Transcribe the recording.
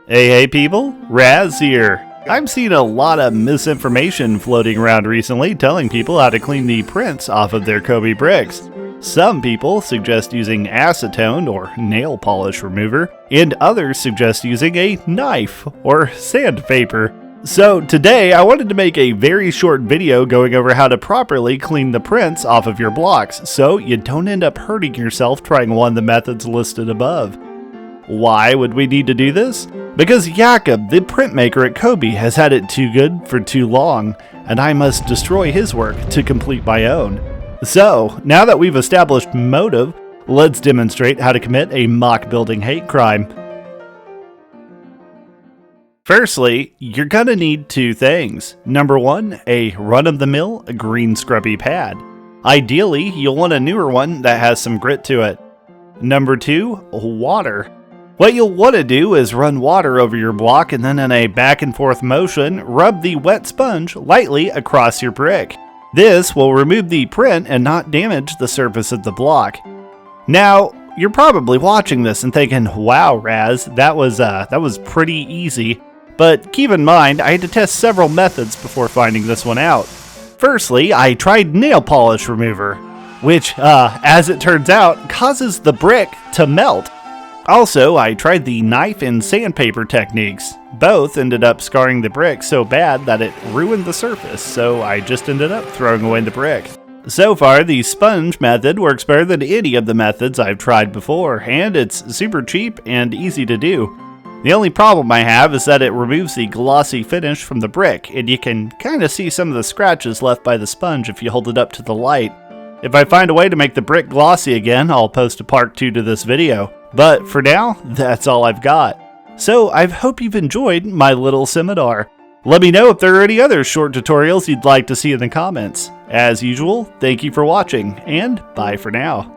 Hey people, Raz here. I've seen a lot of misinformation floating around recently telling people how to clean the prints off of their Cobi bricks. Some people suggest using acetone or nail polish remover, and others suggest using a knife or sandpaper. So today I wanted to make a very short video going over how to properly clean the prints off of your blocks so you don't end up hurting yourself trying one of the methods listed above. Why would we need to do this? Because Jakob, the printmaker at Cobi, has had it too good for too long, and I must destroy his work to complete my own. So, now that we've established motive, let's demonstrate how to commit a mock building hate crime. Firstly, you're gonna need two things. Number one, a run-of-the-mill green scrubby pad. Ideally, you'll want a newer one that has some grit to it. Number two, water. What you'll want to do is run water over your block and then in a back and forth motion, rub the wet sponge lightly across your brick. This will remove the print and not damage the surface of the block. Now, you're probably watching this and thinking, wow Raz, that was pretty easy. But keep in mind, I had to test several methods before finding this one out. Firstly, I tried nail polish remover, which, as it turns out, causes the brick to melt. Also, I tried the knife and sandpaper techniques. Both ended up scarring the brick so bad that it ruined the surface, so I just ended up throwing away the brick. So far, the sponge method works better than any of the methods I've tried before, and it's super cheap and easy to do. The only problem I have is that it removes the glossy finish from the brick, and you can kind of see some of the scratches left by the sponge if you hold it up to the light. If I find a way to make the brick glossy again, I'll post a part 2 to this video. But for now, that's all I've got. So I hope you've enjoyed my little seminar. Let me know if there are any other short tutorials you'd like to see in the comments. As usual, thank you for watching, and bye for now.